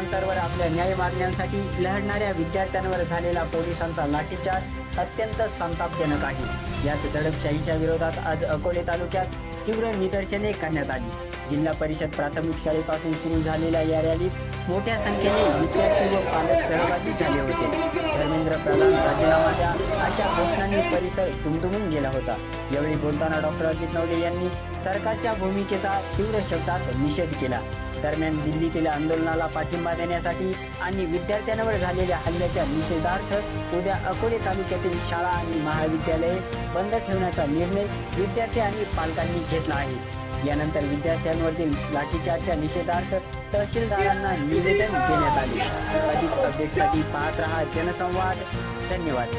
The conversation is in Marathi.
अंतरावर आपल्या न्याय मागण्यांसाठी लढणाऱ्या विद्यार्थ्यांवर झालेला पोलिसांचा लाठीचार्ज अत्यंत संतापजनक आहे। याच दडपशाहीच्या विरोधात आज अकोले तालुक्यात तीव्र निदर्शने करण्यात आली। जिल्हा परिषद प्राथमिक शाळेपासून सुरू झालेल्या या रॅलीत मोठ्या संख्येने विद्यार्थी व पालक सहभागी झाले होते। धर्मेंद्र प्रधान राजीनामा द्या अशा घोषणांनी परिसर दुमदुमून गेला होता। यावेळी बोलताना डॉक्टर अजित नवले यांनी सरकारच्या भूमिकेचा तीव्र शब्दात निषेध केला। दरम्यान दिल्लीतील आंदोलनाला पाठिंबा देण्यासाठी आणि विद्यार्थ्यांवर झालेल्या हल्ल्याच्या निषेधार्थ उद्या अकोले तालुक्यातील शाळा आणि महाविद्यालये बंद ठेवण्याचा निर्णय विद्यार्थी आणि पालकांनी घेतला आहे। यानंतर विद्यार्थ्यांवरील लाठीचार्जच्या निषेधार्थ तहसीलदारांना निवेदन देण्यात आले। अधिक अपडेटसाठी पाहत रहा जनसंवाद। धन्यवाद।